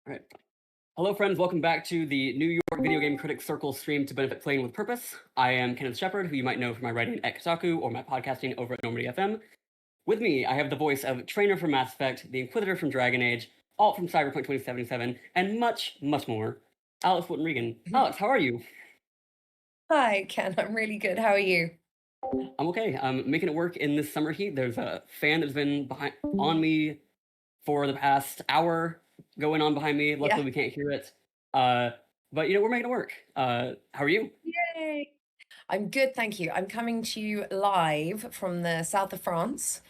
All right. Hello, friends. Welcome back to the New York Video Game Critics Circle stream to benefit playing with purpose. I am Kenneth Shepard, who you might know from my writing at Kotaku or my podcasting over at Normandy FM. With me, I have the voice of Trainer from Mass Effect, the Inquisitor from Dragon Age, Alt from Cyberpunk 2077, and much, much more. Alix Wilton Regan. Alex, how are you? Hi, Ken. I'm really good. How are you? I'm okay. I'm making it work in this summer heat. There's a fan that's been on me for the past hour going on behind me. Luckily, Yeah. we can't hear it. But we're making it work. How are you? Yay. I'm good, thank you. I'm coming to you live from the south of France.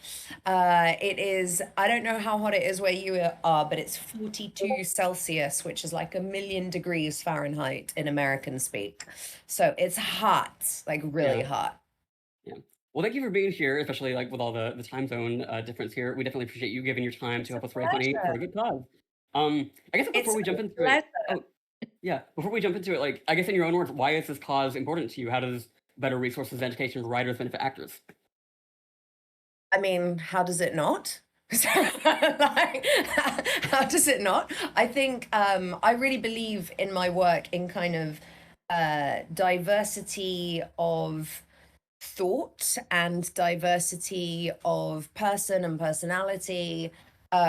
It is, I don't know how hot it is where you are, but it's 42 Celsius, which is like 1,000,000 degrees Fahrenheit in American speak. So it's hot, like really Yeah. hot. Yeah. Well, thank you for being here, especially like with all the time zone difference here. We definitely appreciate you giving your time to It's a help us raise money for pleasure. a good cause. I guess It's before we a jump into it, pleasure. oh yeah, before we jump into it, like I guess in your own words, why is this cause important to you? How does better resources and education for writers benefit actors? I mean, how does it not? Like, how does it not? I think I really believe in my work in kind of diversity of thought and diversity of person and personality,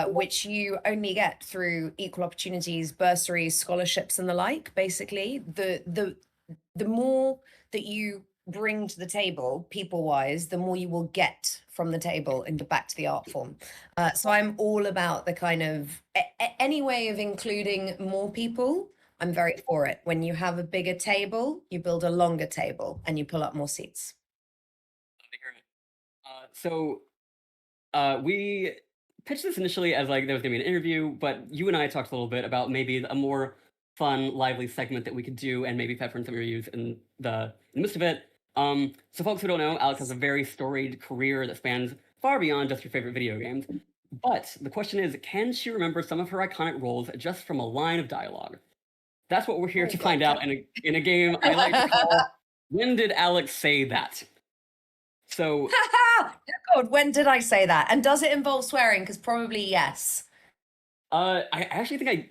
which you only get through equal opportunities, bursaries, scholarships, and the like. Basically, the more that you bring to the table, people wise, the more you will get from the table and get back to the art form. So I'm all about the kind of any way of including more people. I'm very for it. When you have a bigger table, you build a longer table and you pull up more seats. Love to hear it. We pitched this initially as like there was gonna be an interview, but you and I talked a little bit about maybe a more fun, lively segment that we could do, and maybe pepper in some reviews in the midst of it. So folks who don't know, Alex has a very storied career that spans far beyond just your favorite video games. But the question is, can she remember some of her iconic roles just from a line of dialogue? That's what we're here Oh to God, find out in a game I like to call "When Did Alex Say That?" So God, when did I say that? And does it involve swearing? Because probably yes. I actually think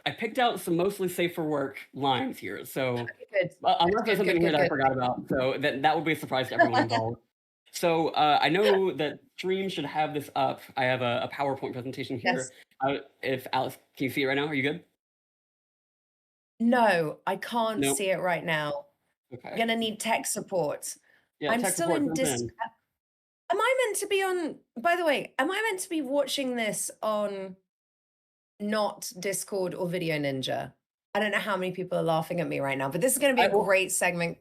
I picked out some mostly safe for work lines here. So Good, unless there's good, something good, here good, that I good. forgot about, so that would be a surprise to everyone involved. So I know that stream should have this up. I have a PowerPoint presentation Yes. here. If Alex, can you see it right now? Are you good? No, I can't No. see it right now. I'm Okay. gonna need tech support. Yeah, I'm tech still support in jump in. am I meant to be on, by the way, am I meant to be watching this on not Discord or Video Ninja? I don't know how many people are laughing at me right now, but this is gonna be I, a well, great segment.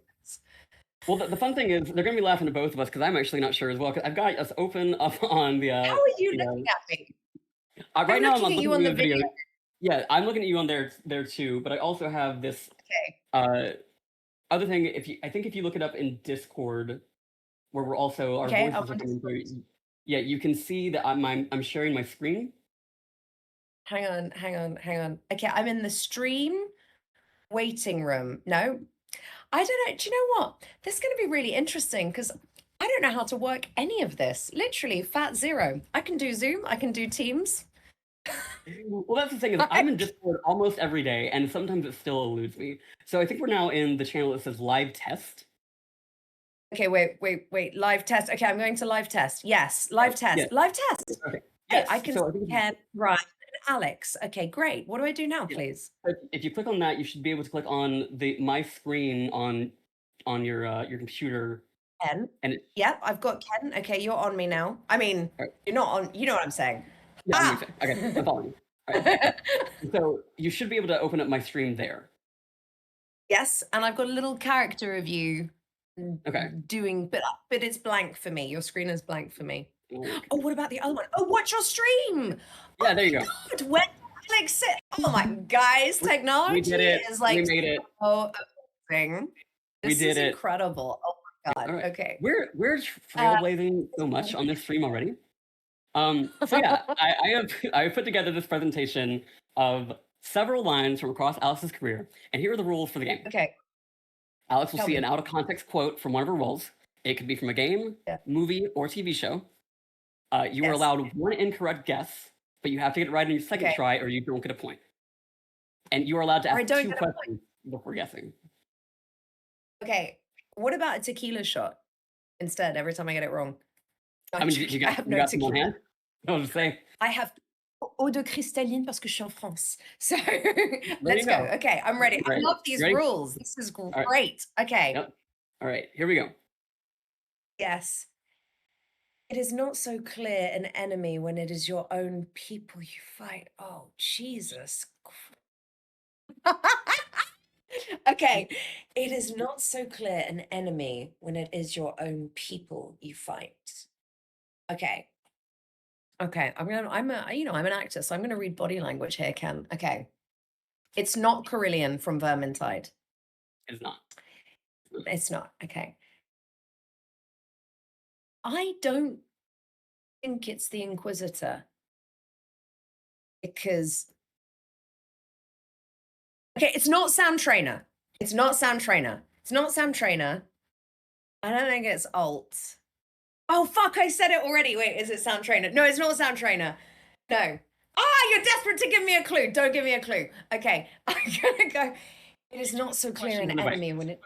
well, the fun thing is they're gonna be laughing at both of us because I'm actually not sure as well. Because I've got us open up on How are you looking the at me? right I'm now. I'm looking at looking you at on you the in the video. video. Yeah, I'm looking at you on there too. But I also have this Okay. uh other thing. I think if you look it up in Discord, where we're also our Okay, I'm voices are on coming Discord. through. Yeah, you can see that I'm sharing my screen. Hang on, hang on, hang on. Okay, I'm in the stream waiting room. No, I don't know. Do you know what? This is going to be really interesting because I don't know how to work any of this. Literally, fat zero. I can do Zoom, I can do Teams. Well, that's the thing is I'm in Discord almost every day, and sometimes it still eludes me. So I think we're now in the channel that says live test. Okay, wait. Live test. Okay, I'm going to live test. Yes, live Yes. test. Live test. Okay. Hey, Yes. I can So see I think Ken, Ryan, and Alex. Okay, great. What do I do now, yeah. please? If you click on that, you should be able to click on the my screen on your computer, Ken. and it. Yep, I've got Ken. Okay, you're on me now. I mean, All right, you're not on. You know what I'm saying. yeah, I'm Ah. using. I got you. I'm following you. All right. So you should be able to open up my stream there. Yes, and I've got a little character of you Okay. doing, but it's blank for me. Your screen is blank for me. Okay. Oh, what about the other one? Oh, watch your stream. Yeah, Oh there you my go. God, when did Alex sit? Oh my guys, We technology did it. is We like made it. so amazing. We This did is it. incredible. Oh my All God. right. Okay. We're Uh, trailblazing so much on this stream already. So yeah, I have I put together this presentation of several lines from across Alex's career, and here are the rules for the game. okay, Alex will tell see an me. out of context quote from one of her roles. It could be from a game, Yeah. movie, or TV show. You are Yes. allowed one incorrect guess, but you have to get it right on your second Okay. try, or you don't get a point. and you are allowed to Or I ask don't 2 get a point. questions before guessing. Okay, what about a tequila shot instead every time I get it wrong? No, I I'm mean, you joking. I got have you no got some on tequila. hand? I was saying, I have eau de cristalline parce que je suis en France. So there let's you go. go. Okay, I'm ready. I Right. love You these ready? rules. This is All right. great. Okay. Yep. All right, here we go. Yes. It is not so clear an enemy when it is your own people you fight. Oh, Jesus. Okay. It is not so clear an enemy when it is your own people you fight. Okay. Okay. I'm an actor, so I'm gonna read body language here, Ken. Okay. It's not Carillion from Vermintide. It's not. It's not. Okay. I don't think it's the Inquisitor because okay, it's not Sam Trainer. It's not Sam Trainer. It's not Sam Trainer. I don't think it's Alt. Oh fuck, I said it already. Wait, is it Sam Trainer? No, it's not Sam Trainer. No. Ah, you're desperate to give me a clue. Don't give me a clue. Okay. I'm gonna go. It is not so clear an Questions in the bank. enemy when it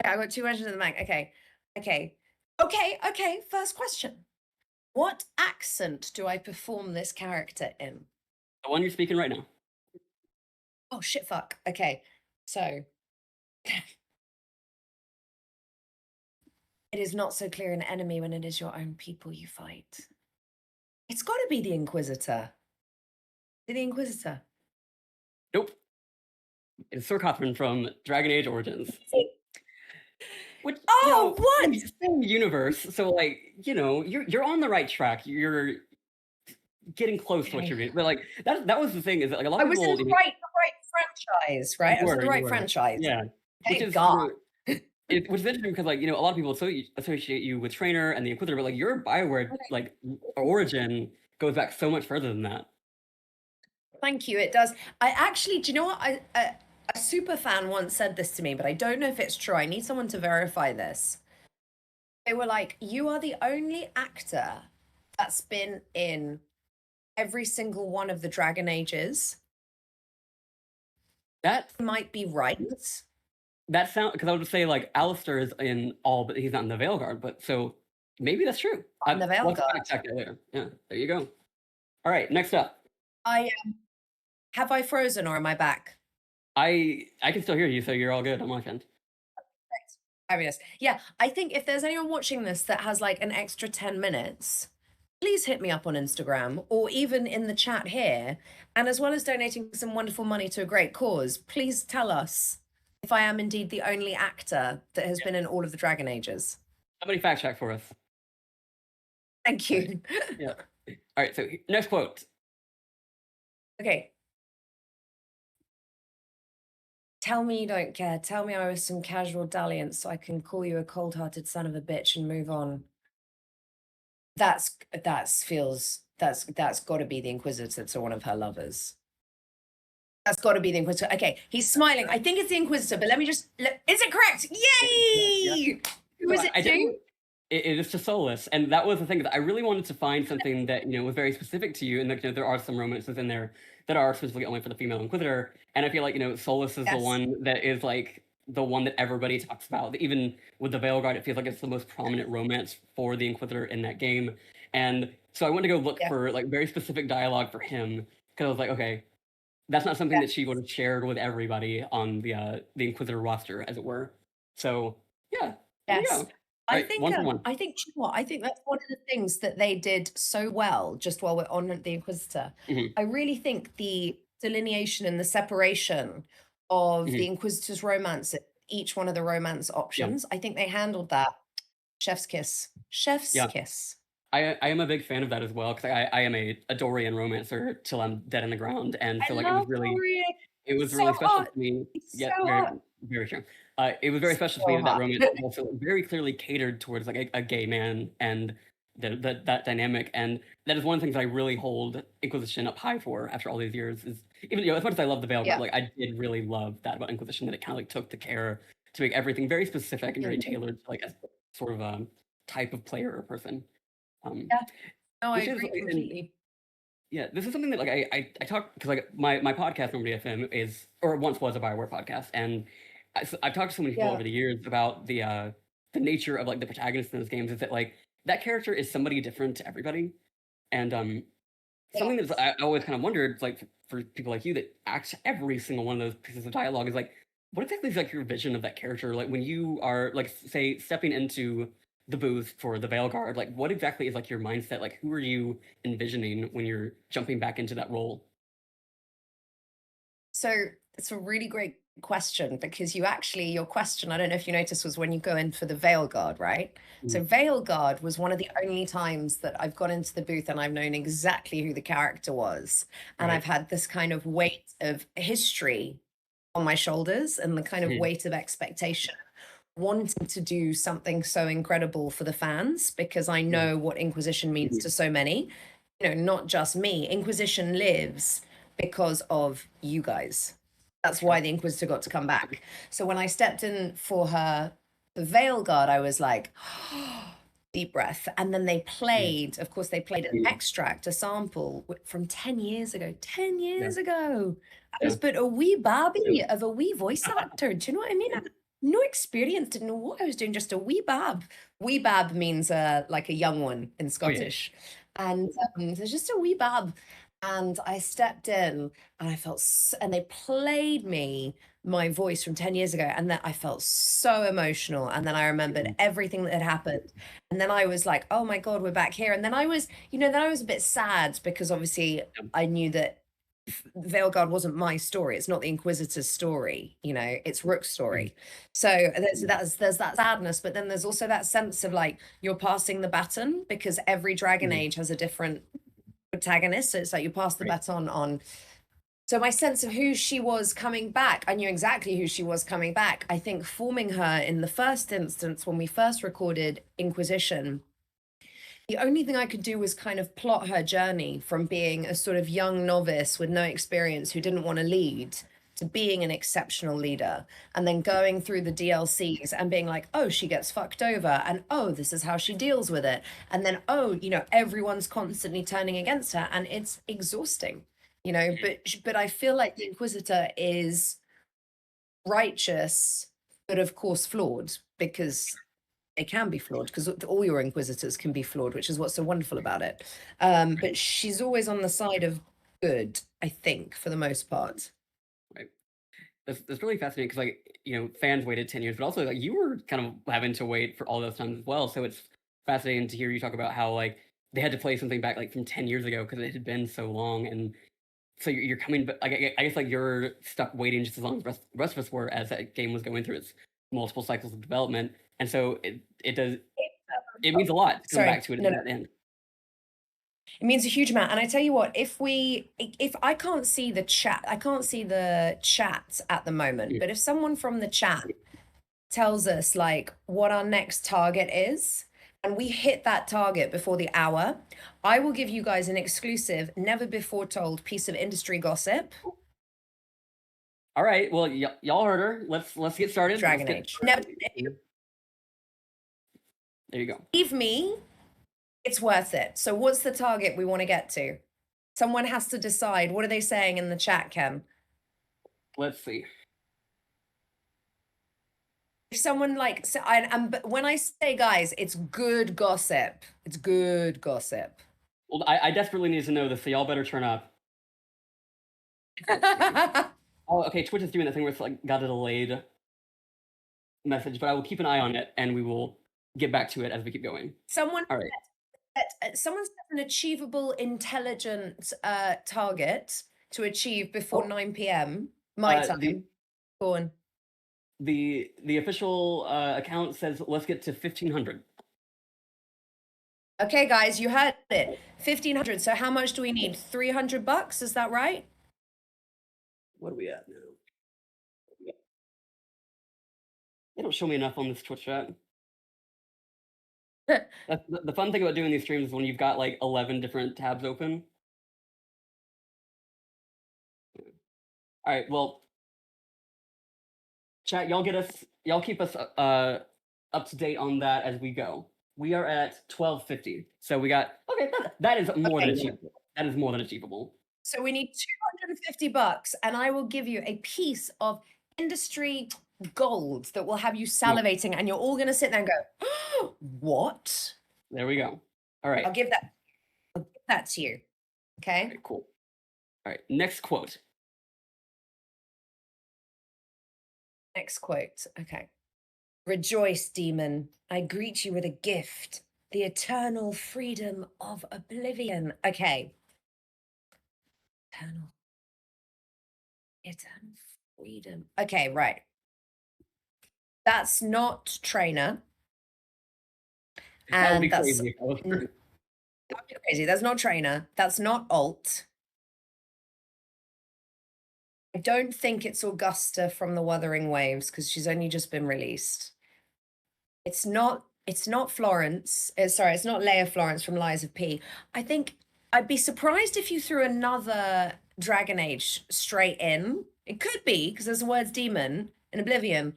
okay, I got 2 questions in the bank. Okay. Okay. Okay. First question. What accent do I perform this character in? The one you're speaking right now. Oh shit fuck. Okay. So it is not so clear an enemy when it is your own people you fight. It's gotta be the Inquisitor. The Inquisitor. Nope. It's Sir Cothran from Dragon Age Origins. Which, Oh, what? same universe, so, like, you're on the right track. You're getting close to what you're Okay. doing, but, like, that was the thing is that, like, a lot I of was in people, the right franchise, right? I was in the right you were, franchise. yeah, which Thank is, God. which is interesting because, like, a lot of people associate you with Trainer and the Inquisitor, but, like, your BioWare, like, origin goes back so much further than that. Thank you. It does. I actually, do you know what? A super fan once said this to me, but I don't know if it's true. I need someone to verify this. They were like, "You are the only actor that's been in every single one of the Dragon Ages." That Might be right. that sound because I would say, like, Alistair is in all, but he's not in the Veilguard, but so maybe that's true. On the We'll have to Veilguard. fact check it later. Yeah, there you go. Alright, next up. I have I frozen or am I back? I can still hear you, so you're all good on my end. Great. Fabulous. Yeah, I think if there's anyone watching this that has like an extra 10 minutes, please hit me up on Instagram or even in the chat here. And as well as donating some wonderful money to a great cause, please tell us if I am indeed the only actor that has been in all of the Dragon Ages. Somebody fact check for us. Thank you. Yeah. Alright, so next quote. Okay. Tell me you don't care. Tell me I was some casual dalliance so I can call you a cold-hearted son of a bitch and move on. That's got to be the Inquisitor to one of her lovers. That's got to be the Inquisitor. Okay, he's smiling. I think it's the Inquisitor, but let me just. Is it correct? Yay! Who is it to? It is to Solus, and that was the thing. I really wanted to find something that was very specific to you, and that there are some romances in there that are specifically only for the female Inquisitor. And I feel like Solus is the one that is like the one that everybody talks about. Even with the Veilguard, it feels like it's the most prominent romance for the Inquisitor in that game. And so I went to go look for like very specific dialogue for him because I was like, okay, that's not something that she would have shared with everybody on the Inquisitor roster, as it were. So yeah, there you go. I think you know what? I think that's one of the things that they did so well, just while we're on the Inquisitor. I really think the delineation and the separation of the Inquisitor's romance, each one of the romance options, I think they handled that. Chef's kiss. Chef's kiss. I am a big fan of that as well because I am a Dorian romancer till I'm dead in the ground, and so like it was really special to me. Yeah, very true. It was very special to me that romance was also very clearly catered towards like a gay man and that dynamic, and that is one of the things I really hold Inquisition up high for after all these years. Is even as much as I love the Veilguard, like I did really love that about Inquisition, that it kind of like took the care to make everything very specific and very tailored to like a sort of type of player or person. No, I agree completely. Yeah, this is something that like I talk because like my podcast Normally FM is or once was a Bioware podcast, and I've talked to so many people Yeah. over the years about the nature of like the protagonist in those games is that like that character is somebody different to everybody, and something that's Yes. I always kind of wondered like for people like you that act every single one of those pieces of dialogue is like what exactly is like your vision of that character like when you are like say stepping into the booth for the Veil Guard like what exactly is like your mindset like who are you envisioning when you're jumping back into that role. So it's a really great question because your question, I don't know if you noticed, was when you go in for the Veil Guard, right? So Mhm. Veil Guard was one of the only times that I've gone into the booth and I've known exactly who the character was. And Right. I've had this kind of weight of history on my shoulders and the kind of Mhm. weight of expectation, wanting to do something so incredible for the fans because I Right. know what Inquisition means to so many. Not just me. Inquisition lives because of you guys. That's why Sure. the Inquisitor got to come back. So when I stepped in for the Veil Guard, I was like, deep breath. And then Mhm. of course, they played an extract, a sample from 10 years ago. 10 Yeah. years ago. I was Yeah. but a wee babby of a wee voice actor. Do you know what I mean? I had no experience, didn't know what I was doing, just a wee bab. Wee bab means like a young one in Oh yeah. Scottish. And there's just a wee bab. And I stepped in and and they played me my voice from 10 years ago. And then I felt so emotional. And then I remembered Mhm. everything that had happened. And then I was like, oh my God, we're back here. And then then I was a bit sad because obviously Yeah. I knew that Veilguard wasn't my story. It's not the Inquisitor's story, it's Rook's Mhm. story. So there's that sadness, but then there's also that sense of like you're passing the baton because every Dragon Mhm. Age has a different protagonist. So it's like you pass the Right. baton on. So my sense of who she was coming back, I knew exactly who she was coming back. I think forming her in the first instance when we first recorded Inquisition, the only thing I could do was kind of plot her journey from being a sort of young novice with no experience who didn't want to lead to being an exceptional leader and then going through the DLCs and being like, oh, she gets fucked over and oh, this is how she deals with it. And then, oh, everyone's constantly turning against her and it's exhausting, Mhm. but I feel like the Inquisitor is righteous, but of course flawed because they can be flawed because all your inquisitors can be flawed, which is what's so wonderful about it. But she's always on the side of good, I think, for the most part. Right. That's really fascinating because like fans waited 10 years but also like you were kind of having to wait for all those times as well so it's fascinating to hear you talk about how like they had to play something back like from 10 years ago because it had been so long and so you're coming but like I guess like you're stuck waiting just as long as rest of us were as that game was going through its multiple cycles of development and so it means a lot to come back Sorry, to it no, at no. that end. It means a huge amount. And I tell you what, if I can't see the chat, I can't see the chat at the moment, Mm. but if someone from the chat tells us like what our next target is, and we hit that target before the hour, I will give you guys an exclusive, never before told piece of industry gossip. All right well y'all heard her let's get started let's Dragon get Age. Never, there you go. believe me, it's worth it. So what's the target we want to get to? Someone has to decide. What are they saying in the chat, Ken? Let's see. If someone like, so but when I say guys, it's good gossip. It's good gossip. Well, I desperately need to know this, so y'all better turn up. Oh, okay. Twitch is doing that thing where it's like got a delayed message, but I will keep an eye on it, and we will get back to it as we keep going. someone All right. someone set an achievable intelligent target to achieve before Oh, 9 p.m. my the time. Go on. the official account says let's get to 1,500. Okay, guys, you heard it. 1,500. So how much do we need? $300? Is that right? What are we at now? They don't show me enough on this Twitch chat. That's the fun thing about doing these streams is when you've got like 11 different tabs open. All right. Well, chat, y'all keep us up to date on that as we go. We are at 1250. So we got okay. That is more than Okay. achievable. That is more than achievable. So we need $250, and I will give you a piece of industry gold that will have you salivating, and you're all gonna sit there and go, oh, what? There we go. All right. I'll give that to you. Okay. Okay, cool. All right. Next quote. Next quote. Okay. Rejoice, demon. I greet you with a gift, the eternal freedom of oblivion. Okay. Eternal freedom. Okay, right. That's not trainer. That would be And that's crazy if that was true. that would be crazy. That's not trainer. That's not alt. I don't think it's Augusta from the Wuthering Waves because she's only just been released. It's not Florence. Sorry, it's not Leia Florence from Lies of P. I think I'd be surprised if you threw another Dragon Age straight in. It could be because there's the words demon in Oblivion.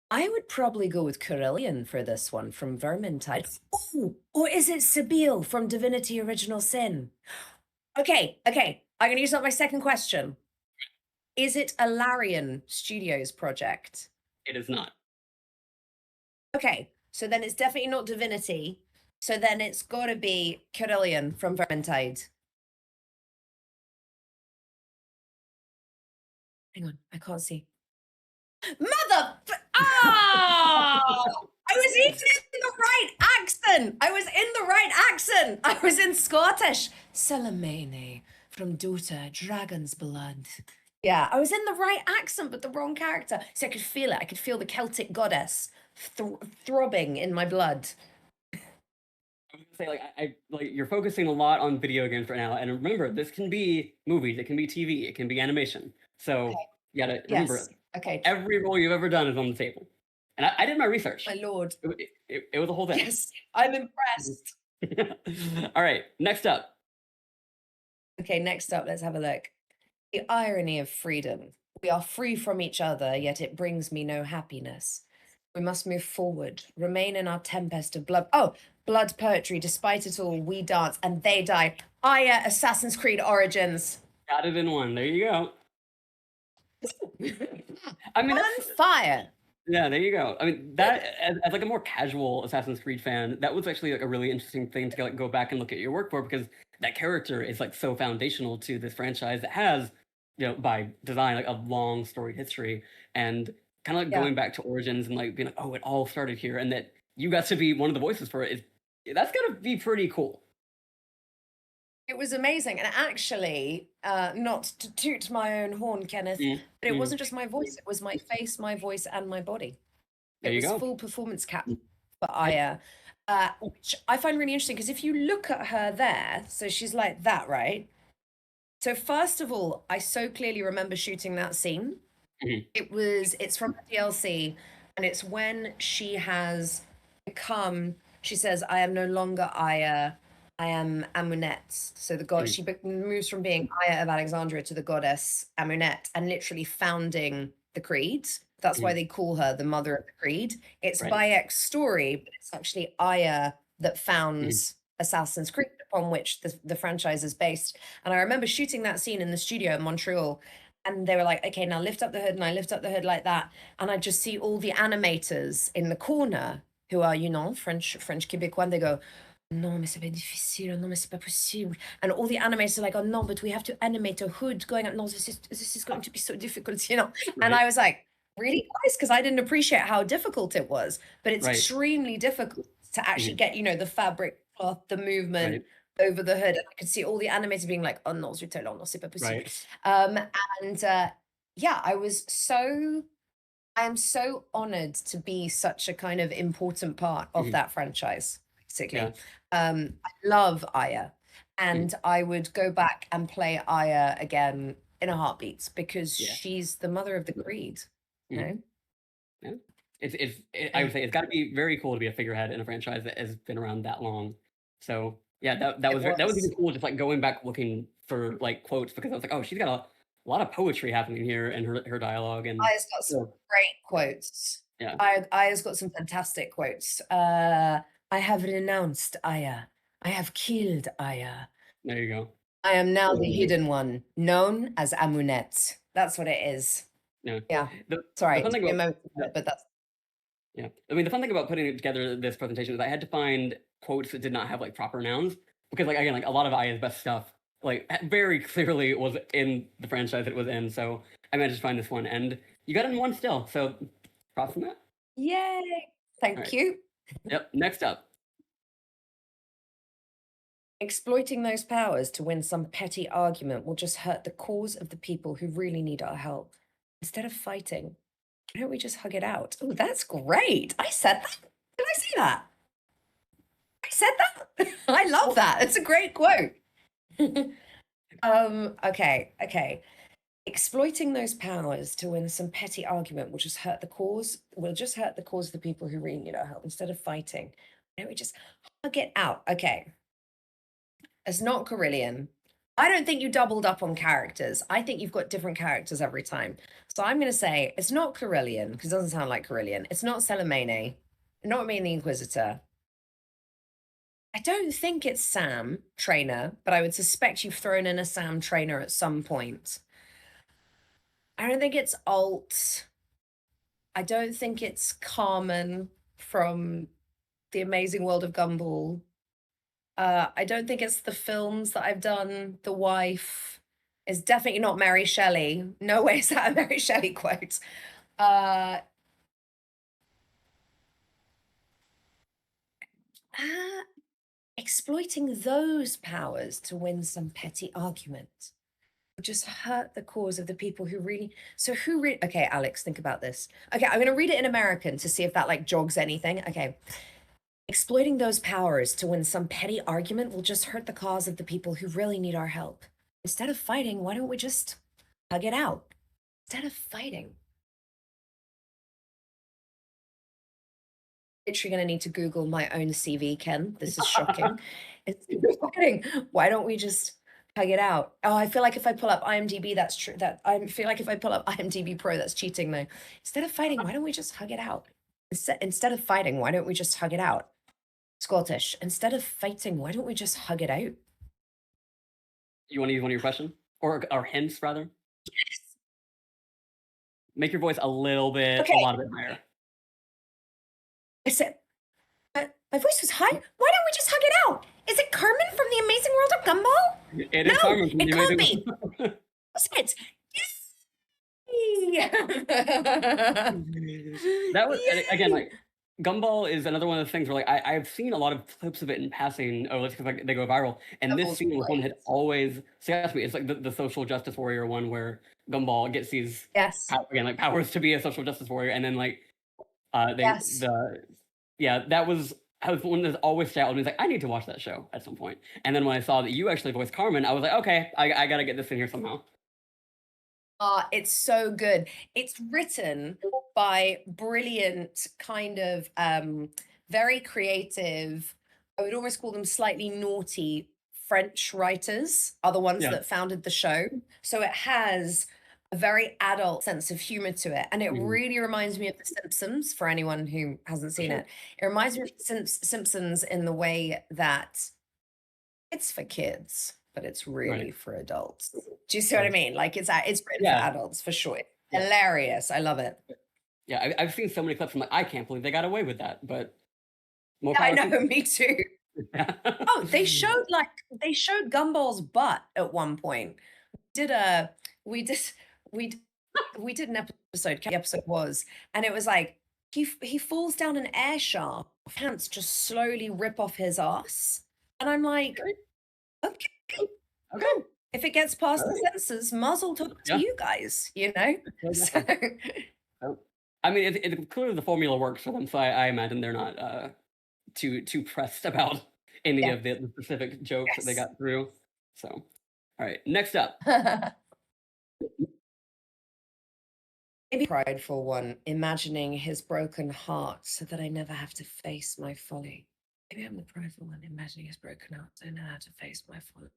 I would probably go with Carillion for this one from Vermintide. Oh, or is it Sabine from Divinity Original Sin? Okay. I'm going to use up my second question. Is it a Larian Studios project? It is not. Okay, so then it's definitely not Divinity. So then it's got to be Carillion from Vermintide. Hang on, I can't see. Mother! Ah! I was even in the right accent. I was in Scottish. Salamene from Dota, Dragon's Blood. Yeah, I was in the right accent, but the wrong character. So I could feel it. I could feel the Celtic goddess throbbing in my blood. I was gonna say, like, I like you're focusing a lot on video games right now, and remember, this can be movies, it can be TV, it can be animation. So Okay. you gotta remember, Yes. Okay. every role you've ever done is on the table. And I did my research. My lord. It was a whole thing. Yes, I'm impressed. All right, next up. Okay, next up, let's have a look. The irony of freedom. We are free from each other, yet it brings me no happiness. We must move forward, remain in our tempest of blood. Oh, blood poetry. Despite it all, we dance and they die. Aya, Assassin's Creed Origins. Got it in one. There you go. I mean, On fire. yeah, there you go. I mean, that as like a more casual Assassin's Creed fan, that was actually like a really interesting thing to like go back and look at your work for, because that character is like so foundational to this franchise that has, you know, by design, like a long storied history, and kind of like Yeah. going back to Origins and like being like, oh, it all started here, and that you got to be one of the voices for it is that's gotta be pretty cool. It was amazing. And actually, not to toot my own horn, Kenneth, but it wasn't just my voice. It was my face, my voice, and my body. There It you was go. full performance cap for Aya, which I find really interesting because if you look at her there, so she's like that, right? So first of all, I so clearly remember shooting that scene. Mhm. It's from the DLC, and it's when she has become, she says, I am no longer Aya, I am Amunet. So the god, she moves from being Aya of Alexandria to the goddess Amunet, and literally founding the creed. That's why they call her the mother of the creed. It's Right. Bayek's story, but it's actually Aya that founds Assassin's Creed, upon which the franchise is based. And I remember shooting that scene in the studio in Montreal, and they were like, okay, now lift up the hood, and I lift up the hood like that, and I just see all the animators in the corner who are, you know, French Québécois, and they go, non, mais c'est pas difficile, non, mais c'est pas possible. And all the animators are like, oh no, but we have to animate a hood going up. No, this is going to be so difficult, you know. And I was like, really, guys? Because I didn't appreciate how difficult it was. But it's extremely difficult to actually get, you know, the fabric cloth, the movement over the hood. And I could see all the animators being like, oh no, zut alors, non, c'est pas possible. Yeah, I am so honored to be such a kind of important part of that franchise, basically. I love Aya, and I would go back and play Aya again in a heartbeat because she's the mother of the creed. You know? Yeah. I would say it's got to be very cool to be a figurehead in a franchise that has been around that long. So yeah, that was even cool. Just like going back looking for like quotes, because I was like, oh, she's got a lot of poetry happening here in her dialogue, and Aya's got some great quotes. Yeah, Aya's got some fantastic quotes. I have renounced Aya. I have killed Aya. there you go. I am now the hidden one, known as Amunet. That's what it is. Yeah. Yeah. The Sorry, fun it thing took me a about moment, but that's yeah. I mean, the fun thing about putting together this presentation is I had to find quotes that did not have like proper nouns because, like, again, like a lot of Aya's best stuff, like very clearly was in the franchise it was in. So I managed to find this one, and you got it in one still. So props on that. yay. All Thank right. you. Yep. Next up. Exploiting those powers to win some petty argument will just hurt the cause of the people who really need our help. Instead of fighting, why don't we just hug it out? Oh, that's great. I said that. Did I say that? I said that. I love that. It's a great quote. Okay. Exploiting those powers to win some petty argument will just hurt the cause of the people who really need our help. Instead of fighting, why don't we just hug it out? Okay. It's not Carillion. I don't think you doubled up on characters. I think you've got different characters every time. So I'm going to say it's not Carillion, because it doesn't sound like Carillion. It's not Celemene. Not me and the Inquisitor. I don't think it's Sam Trainer, but I would suspect you've thrown in a Sam Trainer at some point. I don't think it's Alt. I don't think it's Carmen from The Amazing World of Gumball. I don't think it's the films that I've done. The Wife. It's definitely not Mary Shelley. No way is that a Mary Shelley quote. Exploiting those powers to win some petty argument would just hurt the cause of the people who really. Okay, Alex, think about this. Okay, I'm going to read it in American to see if that like jogs anything. Okay. Exploiting those powers to win some petty argument will just hurt the cause of the people who really need our help. Instead of fighting, why don't we just hug it out? Instead of fighting. Literally going to need to Google my own CV, Ken. This is shocking. It's shocking. Why don't we just hug it out? Oh, I feel like if I pull up IMDb, that's true. That I feel like if I pull up IMDb Pro, that's cheating though. Instead of fighting, why don't we just hug it out? Instead of fighting, why don't we just hug it out? Scottish. Instead of fighting, why don't we just hug it out? You want to use one of your questions or hints rather? Yes. Make your voice a lot bit higher. I said, my voice was high. Why don't we just hug it out? Is it Carmen from The Amazing World of Gumball? It is Carmen from it The can't Amazing be. What's it? That was again like Gumball is another one of those things where like I've seen a lot of clips of it in passing over because like they go viral, and this scene was one that always suggests me. It's like the social justice warrior one where Gumball gets these like powers to be a social justice warrior, and then like that was one that's always stayed with me. Like I need to watch that show at some point, and then when I saw that you actually voiced Carmen, I was like, okay, I gotta get this in here somehow. It's so good. It's written by brilliant, kind of very creative, I would almost call them slightly naughty French writers are the ones that founded the show. So it has a very adult sense of humor to it. And it really reminds me of The Simpsons, for anyone who hasn't seen it. It reminds me of The Simpsons in the way that it's for kids, but it's really for adults. Do you see what I mean? Like it's written for adults for sure. Hilarious. I love it. Yeah, I've seen so many clips. I'm like, I can't believe they got away with that. But I know, me too. Oh, they showed Gumball's butt at one point. We did an episode. The episode was, and it was like he falls down an air shaft. Pants just slowly rip off his ass, and I'm like, okay. If it gets past the censors, muzzle talk to you guys, you know? So. I mean, it clearly the formula works for them, so I imagine they're not too pressed about any of the specific jokes that they got through. So, all right, next up. Maybe prideful one, imagining his broken heart so that I never have to face my folly. Maybe I'm the prideful one, imagining his broken heart so I never have to face my folly.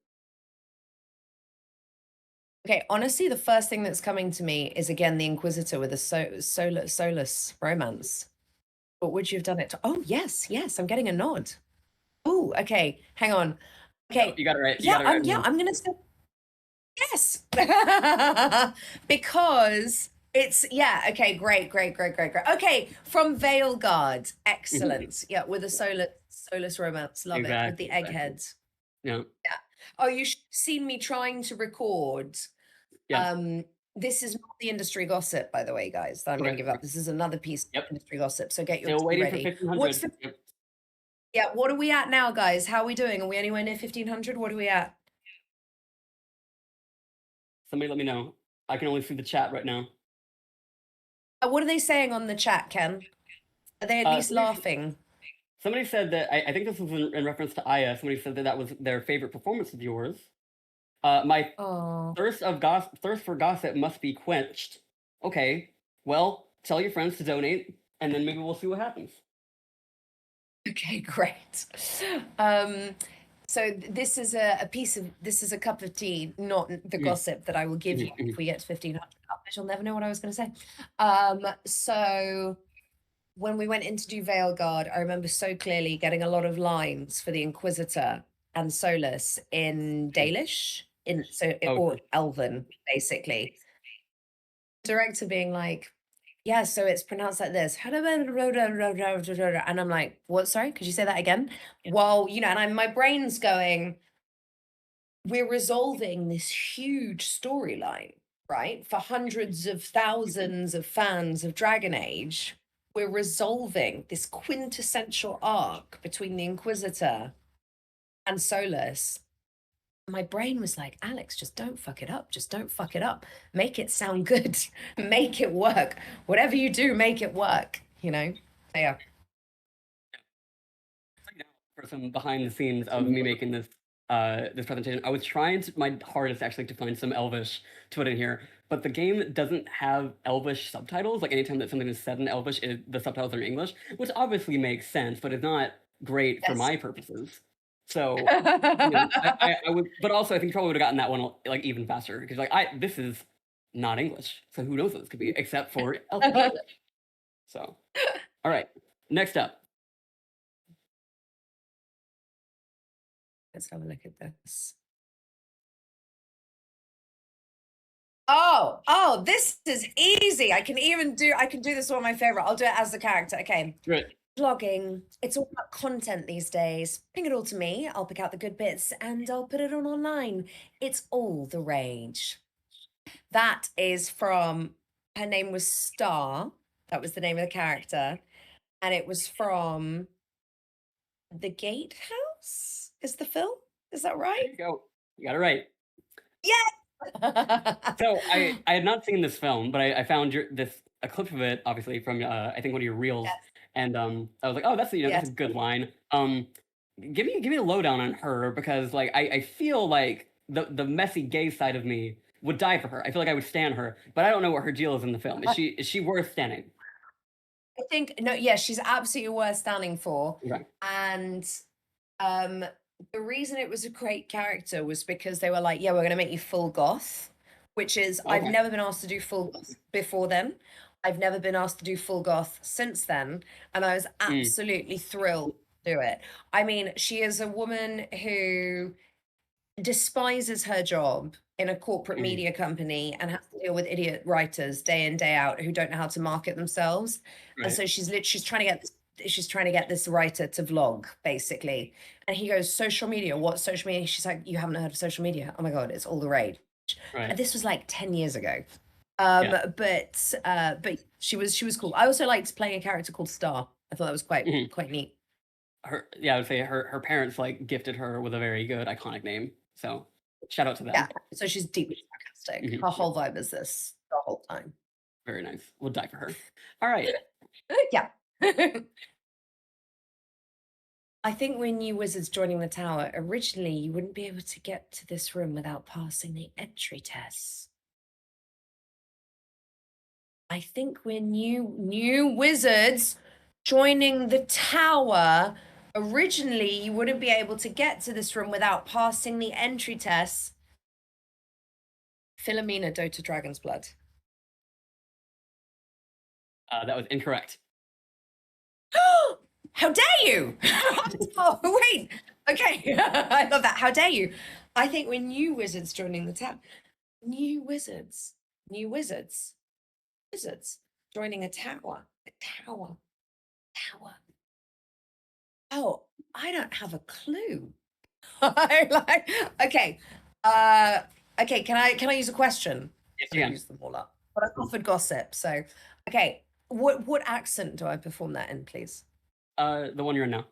Okay, honestly, the first thing that's coming to me is again the Inquisitor with a soulless romance. But would you have done it? Oh, yes, I'm getting a nod. Oh, okay, hang on. Okay. You got it right. You Yeah, got it right. I'm gonna say yes. Because it's okay, great. Okay, from Veilguard. Excellent. Yeah, with a soulless romance. Love it. With the eggheads. Yeah. Yeah. Oh, you've seen me trying to record. Yes. This is not the industry gossip, by the way, guys, that I'm going to give up. This is another piece of industry gossip. So get your Still waiting ready. for 1500. Yeah, what are we at now, guys? How are we doing? Are we anywhere near 1500? What are we at? Somebody let me know. I can only see the chat right now. What are they saying on the chat, Ken? Are they at least laughing? Somebody said that, I think this was in reference to Aya. Somebody said that was their favorite performance of yours. My thirst for gossip must be quenched. Okay, well, tell your friends to donate, and then maybe we'll see what happens. Okay, great. So this is a cup of tea, not the gossip that I will give you if we get to 1500. You'll never know what I was going to say. So when we went in to do Veilguard, I remember so clearly getting a lot of lines for the Inquisitor and Solus in Dalish, or Elven, basically. Director being like, yeah, so it's pronounced like this. And I'm like, what? Sorry, could you say that again? Well, and my brain's going, we're resolving this huge storyline, right? For hundreds of thousands of fans of Dragon Age, we're resolving this quintessential arc between the Inquisitor and Solus. My brain was like, Alex, just don't fuck it up. Just don't fuck it up. Make it sound good. Make it work. Whatever you do, make it work. Yeah. For some behind the scenes of me making this this presentation, I was trying my hardest actually to find some Elvish to put in here, but the game doesn't have Elvish subtitles. Like anytime that something is said in Elvish, the subtitles are in English, which obviously makes sense, but it's not great for my purposes. So, I would, but also I think probably would have gotten that one like even faster because this is not English, so who knows what this could be except for Elvish. So, all right, next up. Let's have a look at this. Oh, this is easy. I can do this one my favorite. I'll do it as the character. Okay. Great. Blogging. It's all about content these days. Bring it all to me. I'll pick out the good bits and I'll put it on online. It's all the rage. That is from, her name was Star. That was the name of the character. And it was from The Gatehouse is the film. Is that right? There you go. You got it right. Yeah. So I had not seen this film, but I found a clip of it, obviously from I think one of your reels, and I was like, oh, that's that's a good line. Give me a lowdown on her because I feel like the messy gay side of me would die for her. I feel like I would stan her, but I don't know what her deal is in the film. Is she worth standing? I think no, she's absolutely worth standing for. Okay. And the reason it was a great character was because they were like, yeah, we're going to make you full goth, which is, I've never been asked to do full goth before then. I've never been asked to do full goth since then. And I was absolutely thrilled to do it. I mean, she is a woman who despises her job in a corporate media company and has to deal with idiot writers day in, day out who don't know how to market themselves. Right. And so she's trying to get this writer to vlog, basically. And he goes, social media, what's social media? She's like, you haven't heard of social media? Oh my God, it's all the rage. Right. And this was like 10 years ago. But she was cool. I also liked playing a character called Star. I thought that was quite neat. I would say her parents gifted her with a very good iconic name. So shout out to them. Yeah, so she's deeply sarcastic. Her whole vibe is this the whole time. Very nice. We'll die for her. All right. Yeah. I think when you wizards joining the tower, originally you wouldn't be able to get to this room without passing the entry tests. I think when new wizards joining the tower, originally you wouldn't be able to get to this room without passing the entry tests. Philomena Dota Dragon's Blood. That was incorrect. How dare you? Oh, wait. Okay. I love that. How dare you? I think we're new wizards joining the town. New wizards. New wizards. Wizards joining a tower. A tower. Tower. Oh, I don't have a clue. I like, okay. Okay, can I use a question? Yes, I you can. use them all up. But I've offered gossip, so okay. What accent do I perform that in, please? The one you're in now.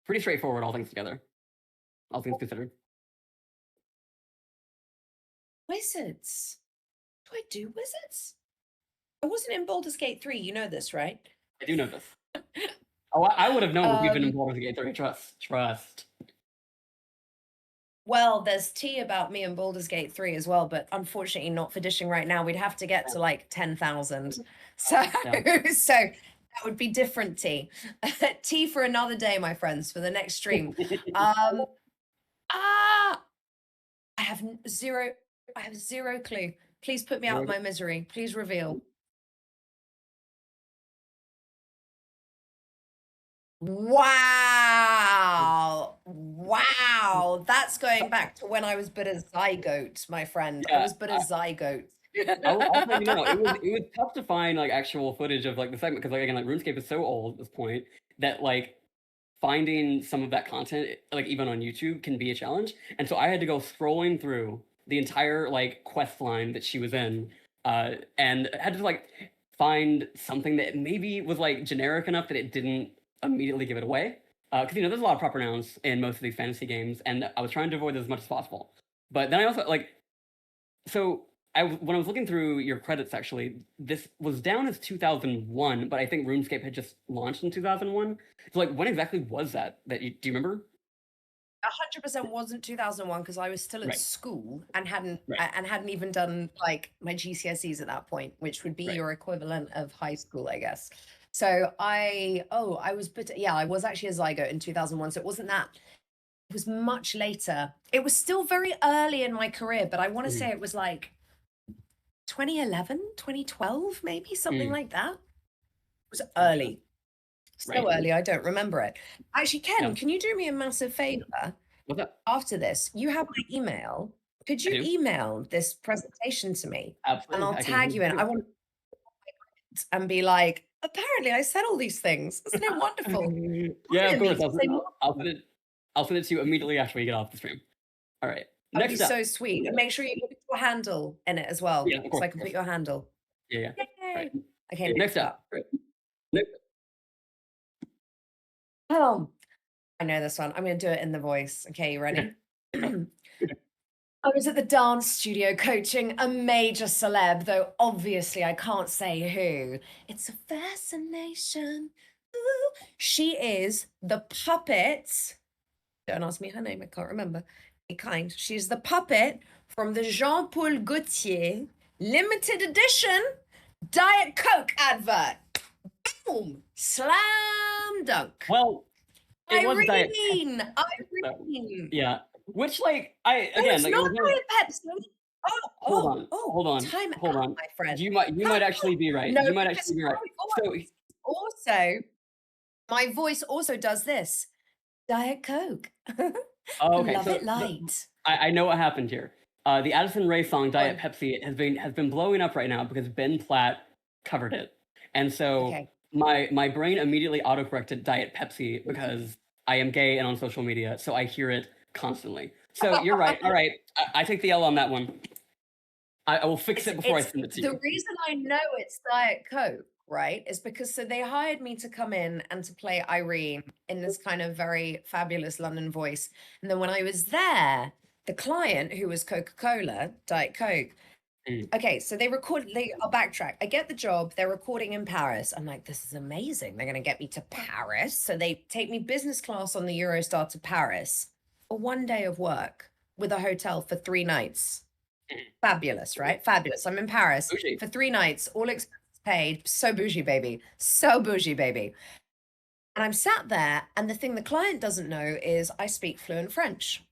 Pretty straightforward, all things together. All things considered. Wizards. Do I do wizards? I wasn't in Baldur's Gate 3, you know this, right? I do know this. Oh, I would have known if you've been in Um, Baldur's Gate 3. Trust. Well, there's tea about me and Baldur's Gate 3 as well, but unfortunately not for dishing right now. We'd have to get to like 10,000. So, Yeah. so that would be different tea. Tea for another day, my friends, for the next stream. I have zero clue. Please put me out of my misery. Please reveal. Wow. Wow. That's going back to when I was but a zygote, my friend. I Yeah, was but a zygote. I'll let you know. It was tough to find like actual footage of like the segment because like again like RuneScape is so old at this point that like finding some of that content like even on YouTube can be a challenge. And so I had to go scrolling through the entire like quest line that she was in, and had to like find something that maybe was like generic enough that it didn't immediately give it away. Because you know there's a lot of proper nouns in most of these fantasy games, and I was trying to avoid this as much as possible. But then I also like so when I was looking through your credits, actually, this was down as 2001, but I think RuneScape had just launched in 2001. So, like, when exactly was that? Do you remember? 100% wasn't 2001 because I was still at Right. school and hadn't Right. even done like my GCSEs at that point, which would be Right. your equivalent of high school, I guess. So I was, but yeah, I was actually a zygote in 2001. So it wasn't that. It was much later. It was still very early in my career, but I want to say it was like 2011, 2012, maybe something like that. It was early. So Right. early, I don't remember it. Actually, Ken, Yeah. can you do me a massive favor? What's up? After this, you have my email. Could I you do. email this presentation to me? And Absolutely. I'll I can tag you in. I want to and be like, apparently I said all these things. Isn't it wonderful? Yeah, of Hire me course. to say more. I'll send it to you immediately after we get off the stream. All right. That'd be Next up. so sweet. And make sure you put your handle in it as well. Yeah, of So course. I can put your handle. Yeah. Right. Okay, Next up. Right. Next. Oh, I know this one. I'm going to do it in the voice. Okay, you ready? I was at the dance studio coaching a major celeb, though obviously I can't say who. It's a fascination. Ooh. She is the puppet. Don't ask me her name, I can't remember. Be kind. She's the puppet from the Jean Paul Gaultier limited edition Diet Coke advert. Boom! Slam dunk. Well, it was Diet Irene! So, Irene! yeah. Which like I Oh, again it's like not it was Diet Pepsi. hold on, Time hold out, on. my friend. You might actually be right. No, You might because actually be right. So also, my voice also does this. Diet Coke. okay, Love so it light. I know what happened here. The Addison Rae song "Diet Go on. Pepsi" has been blowing up right now because Ben Platt covered it, and so Okay. my brain immediately autocorrected "Diet Pepsi" because I am gay and on social media, so I hear it constantly. So you're right. All right, I take the L on that one. I will fix it before I send it to you. The reason I know it's Diet Coke, right, is because so they hired me to come in and to play Irene in this kind of very fabulous London voice. And then when I was there, the client who was Coca-Cola, Diet Coke, okay, so I'll backtrack. I get the job, they're recording in Paris. I'm like, this is amazing. They're going to get me to Paris. So they take me business class on the Eurostar to Paris for 1 day of work with a hotel for 3 nights. Fabulous, right? Fabulous. I'm in Paris Bougie. for 3 nights, all expenses paid. So bougie, baby. So bougie, baby. And I'm sat there, and the thing the client doesn't know is I speak fluent French.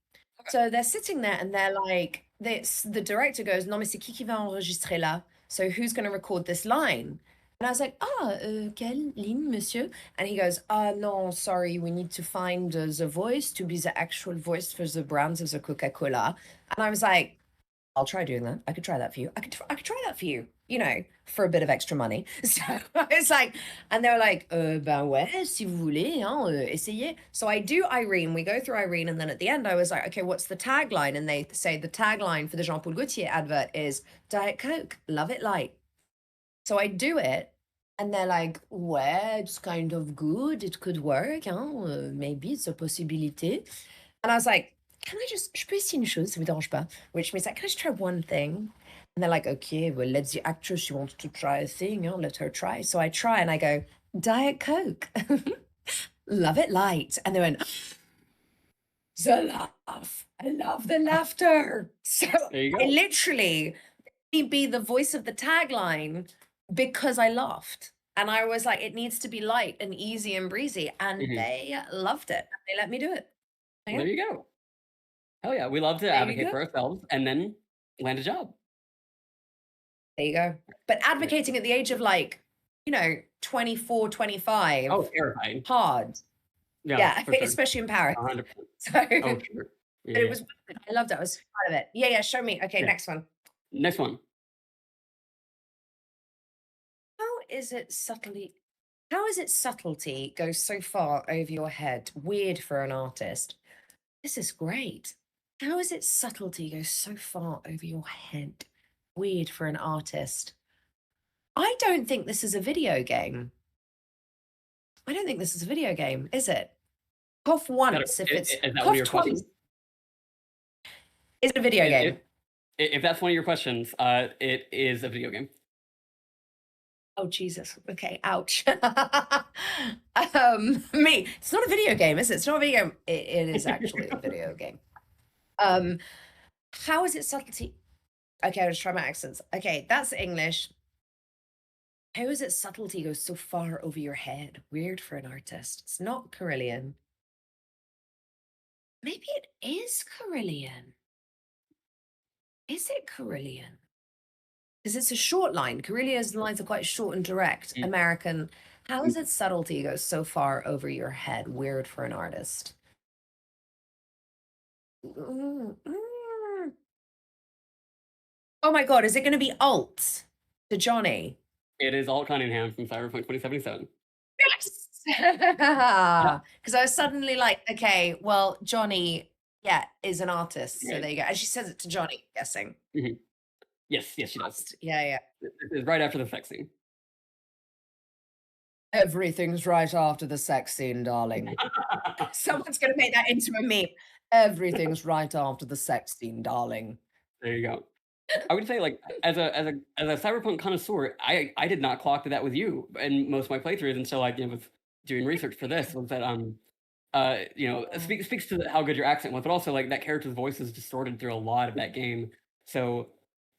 So they're sitting there and they're like, the director goes, non, mais c'est qui va enregistrer là? so who's going to record this line? And I was like, quelle ligne, monsieur? And he goes, no, sorry, we need to find the voice to be the actual voice for the brands of the Coca-Cola. And I was like, I'll try doing that. I could try that for you. I could try that for you, for a bit of extra money. So I was like, and they were like, ben ouais, si vous voulez, hein, essayez. So I do Irene, we go through Irene, and then at the end I was like, okay, what's the tagline? And they say the tagline for the Jean-Paul Gaultier advert is Diet Coke, love it light. So I do it, and they're like, ouais, it's kind of good, it could work, hein, maybe it's a possibility. And I was like, can I just, je peux essayer une chose, ça vous dérange pas? Which means like, can I just try one thing? And they're like, okay, well, let the actress, she wants to try a thing, let her try. So I try and I go, Diet Coke, love it light. And they went, the laugh, I love the laughter. So There you I go. literally be the voice of the tagline because I laughed. And I was like, it needs to be light and easy and breezy. And Mhm. they loved it. They let me do it. Well, there you go. Hell yeah, we love to There you advocate go. for ourselves and then land a job. There you go. But advocating at the age of 24, 25, Oh, terrifying. hard. Yeah, Yeah, for sure. especially in Paris. 100%. So, Oh, sure. but it Yeah. was, I loved it. I was proud of it. Yeah, show me. Okay, Yeah. next one. Next one. How is it subtlety goes so far over your head? Weird for an artist. This is great. How is it subtlety goes so far over your head? Weird for an artist. I don't think this is a video game. I don't think this is a video game, is it? Cough once if it's Is that one of cough your twice. questions? Is it a video game? If that's one of your questions, it is a video game. Oh Jesus. Okay, ouch. Me. It's not a video game, is it? It's not a video game. It is actually a video game. How is it subtlety? Okay, I'll just try my accents. Okay, that's English. How is it subtlety goes so far over your head? Weird for an artist. It's not Carillion. Maybe it is Carillion. Is it Carillion? Because it's a short line. Carillion's lines are quite short and direct. Mm. American. How is it subtlety goes so far over your head? Weird for an artist. Mm, mm. Oh my God, is it going to be alt to Johnny? It is Alt Cunningham from Cyberpunk 2077. Yes! Because I was suddenly like, okay, well, Johnny, is an artist. So Right. there you go. And she says it to Johnny, I'm guessing. Yes, she does. Yeah. It's right after the sex scene. Everything's right after the sex scene, darling. Someone's going to make that into a meme. Everything's right after the sex scene, darling. There you go. I would say, like, as a Cyberpunk connoisseur, I did not clock that with you in most of my playthroughs until I was doing research for this. Was that speaks to how good your accent was, but also like that character's voice is distorted through a lot of that game. So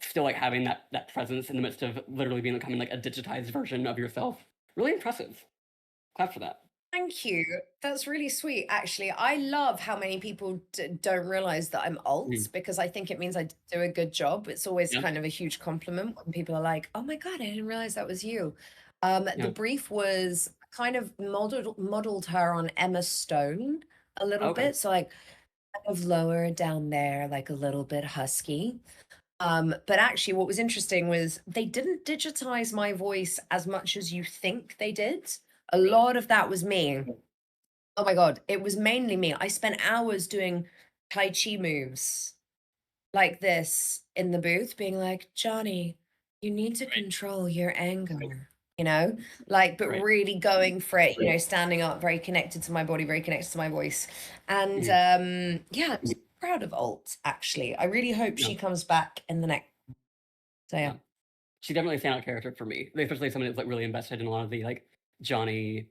still like having that presence in the midst of literally becoming like a digitized version of yourself, really impressive. Clap for that. Thank you. That's really sweet, actually. I love how many people don't realize that I'm alt because I think it means I do a good job. It's always Yeah. kind of a huge compliment when people are like, oh my God, I didn't realize that was you. Yeah. The brief was kind of modeled her on Emma Stone a little Okay. bit. So like kind of lower down there, like a little bit husky. But actually what was interesting was they didn't digitize my voice as much as you think they did. A lot of that was me. Oh my God, it was mainly me. I spent hours doing Tai Chi moves like this in the booth, being like, Johnny, you need to control your anger, but Right. really going for it, standing up, very connected to my body, very connected to my voice. And I'm proud of Alt, actually. I really hope she comes back in the next. So yeah. She's definitely a standout character for me, especially someone who's like really invested in a lot of the like Johnny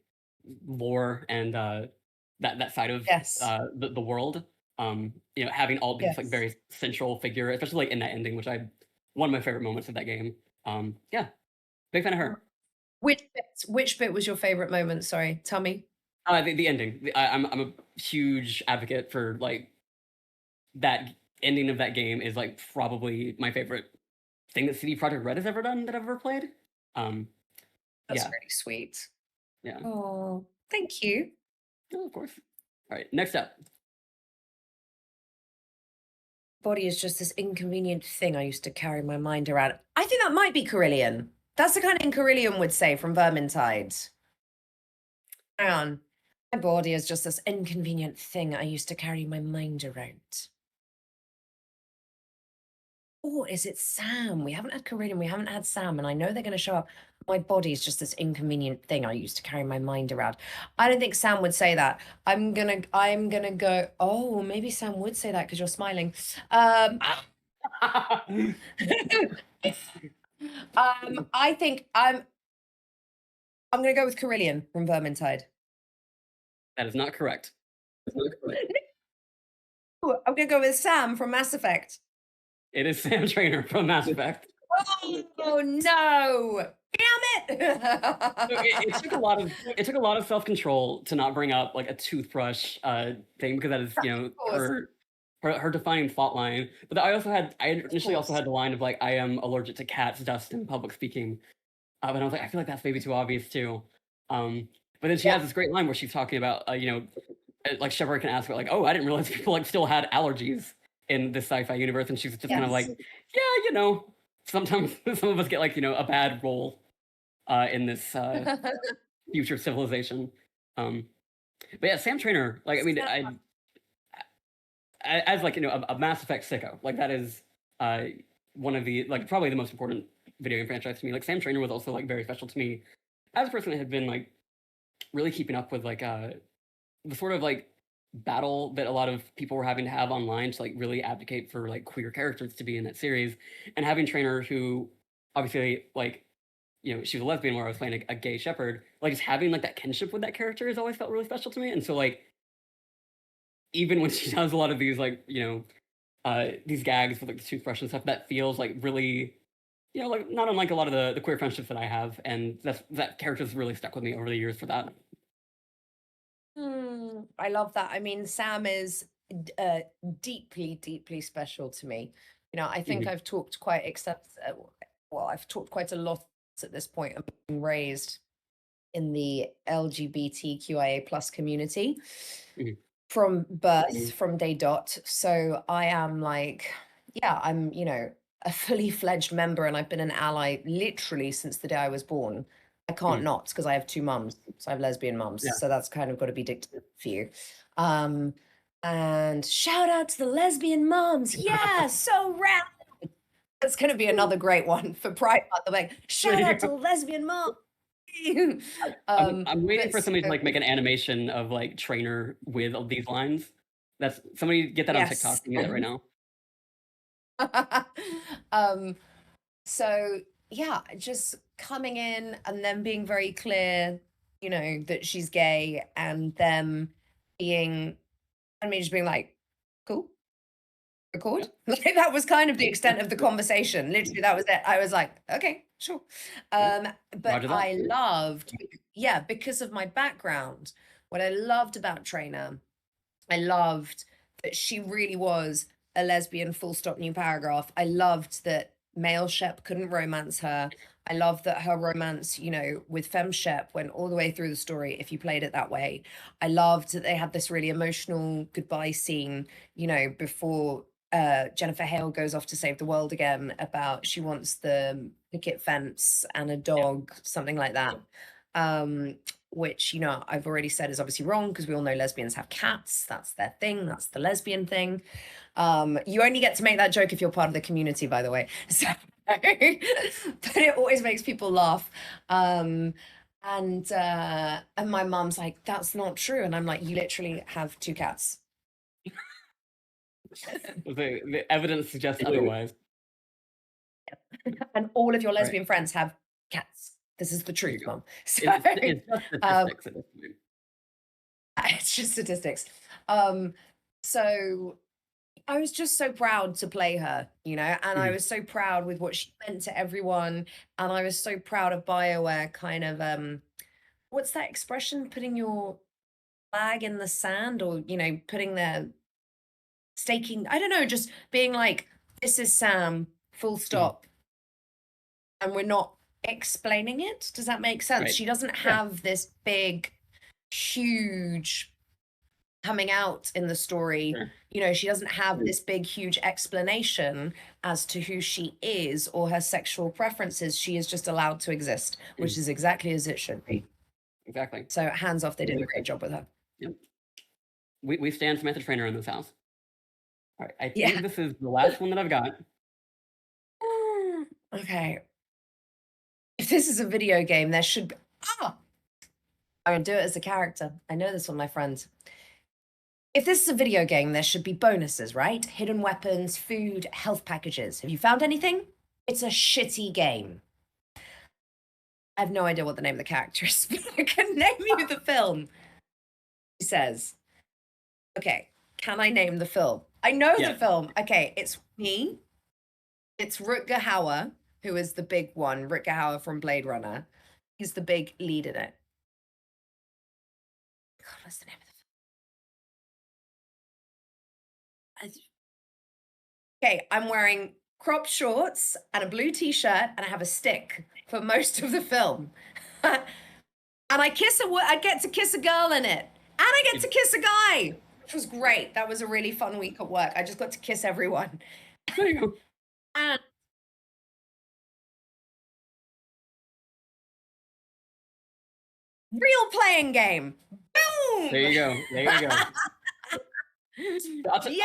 lore and that side of Yes. the world. Having all be this like Yes. very central figure, especially like in that ending, which one of my favorite moments of that game. Big fan of her. Which bit was your favorite moment? Sorry, tell me. The ending. I'm a huge advocate for like that ending of that game is like probably my favorite thing that CD Projekt Red has ever done that I've ever played. Um, That's yeah, really sweet. yeah. Oh, thank you. Oh, of course. All right, next up. Body is just this inconvenient thing I used to carry my mind around. I think that might be Carillion. That's the kind of thing Carillion would say from Vermintide. Hang on. My body is just this inconvenient thing I used to carry my mind around. Or is it Sam? We haven't had Carillion, we haven't had Sam, and I know they're going to show up. My body is just this inconvenient thing I used to carry my mind around. I don't think Sam would say that. I'm gonna go. Oh, maybe Sam would say that because you're smiling. I think I'm gonna go with Carillion from Vermintide. That is not correct. Ooh, I'm gonna go with Sam from Mass Effect. It is Sam Trainer from Mass Effect. Oh no! Damn it! So it took a lot of self-control to not bring up like a toothbrush thing, because that is, you know, Of course, her defining plot line. But I of initially also course. had the line of like, I am allergic to cats dust in public speaking. But I was like, I feel like that's maybe too obvious too. But then she Yeah. has this great line where she's talking about, you know, like Shepard can ask her like, oh, I didn't realize people like still had allergies in this sci-fi universe, and she's just kind of Yes. like, yeah, you know, sometimes some of us get like, you know, a bad role in this future civilization. Um, but yeah, Sam Trainer, like, I mean, as like, you know, a Mass Effect sicko, like that is uh, one of the like probably the most important video game franchise to me. Like Sam Trainer was also like very special to me as a person that had been like really keeping up with like the sort of like battle that a lot of people were having to have online to like really advocate for like queer characters to be in that series, and having Trainer, who obviously like, you know, she was a lesbian where I was playing a gay Shepard, like just having like that kinship with that character has always felt really special to me. And so like even when she does a lot of these like, you know, these gags with like the toothbrush and stuff, that feels like really, you know, like not unlike a lot of the queer friendships that I have, and that character's really stuck with me over the years for that. I love that. I mean, Sam is deeply, deeply special to me. You know, I think Mhm. I've talked quite well, I've talked quite a lot at this point about being raised in the LGBTQIA plus community Mhm. from birth, from day dot. So I am like, yeah, I'm, you know, a fully fledged member, and I've been an ally literally since the day I was born. I can't Mhm. not because I have two mums. So I have lesbian mums. Yeah. So that's kind of got to be dictated for you. Um, and shout out to the lesbian mums. Yeah, so rad. That's going to be another great one for Pride Month. I'm like, There shout you out to go. the lesbian mom. I'm waiting But for somebody to so, like make an animation of like Trainer with all these lines. That's somebody get that on TikTok. yes. You can do that right now. um, so yeah, just coming in and then being very clear, you know, that she's gay, and them being, and me just being like, cool, record. Yep. Like that was kind of the extent of the conversation. Literally, that was it. I was like, okay, sure. Yep. But Roger that. I loved, yeah, because of my background, what I loved about Trainer, I loved that she really was a lesbian, full stop, new paragraph. I loved that male Shep couldn't romance her. I loved that her romance, you know, with Femme Shep went all the way through the story if you played it that way. I loved that they had this really emotional goodbye scene, you know, before Jennifer Hale goes off to save the world again, about she wants the picket fence and a Yeah. dog, something like that. Um, which, you know, I've already said is obviously wrong because we all know lesbians have cats. That's their thing. That's the lesbian thing. You only get to make that joke if you're part of the community, by the way. So, but it always makes people laugh. And my mom's like, that's not true. And I'm like, you literally have two cats. The evidence suggests otherwise. And all of your All right. lesbian friends have cats. This is the There you truth, go. mom. So It's just um, statistics at this point. it's just statistics. So I was just so proud to play her, you know, and I Mhm. was so proud with what she meant to everyone. And I was so proud of BioWare kind of what's that expression? Putting your flag in the sand, or, you know, putting their staking, I don't know, just being like, this is Sam, full Mhm. stop. and we're not explaining it. Does that make sense? Right. She doesn't Yeah. have this big, huge coming out in the story. Sure. You know, she doesn't have this big, huge explanation as to who she is or her sexual preferences. She is just allowed to exist, which is exactly as it should be. Exactly. So hands off, they did a great job with her. Yep. We stand Samantha Trainer in this house. All right, I Yeah. think this is the last one that I've got. Okay. If this is a video game, there should be. I'm gonna do it as a character. I know this one, my friends. If this is a video game, there should be bonuses, right? Hidden weapons, food, health packages. Have you found anything? It's a shitty game. I have no idea what the name of the character is, but I can name you the film. He says, okay, can I name the film? I know the film. Okay, it's me. It's Rutger Hauer, who is the big one. Rutger Hauer from Blade Runner. He's the big lead in it. God, what's the name of the film? Okay, I'm wearing crop shorts and a blue t-shirt, and I have a stick for most of the film. And I get to kiss a girl in it. And I get to kiss a guy, which was great. That was a really fun week at work. I just got to kiss everyone. There you go. And real playing game. Boom! There you go. There you go. I'll tell you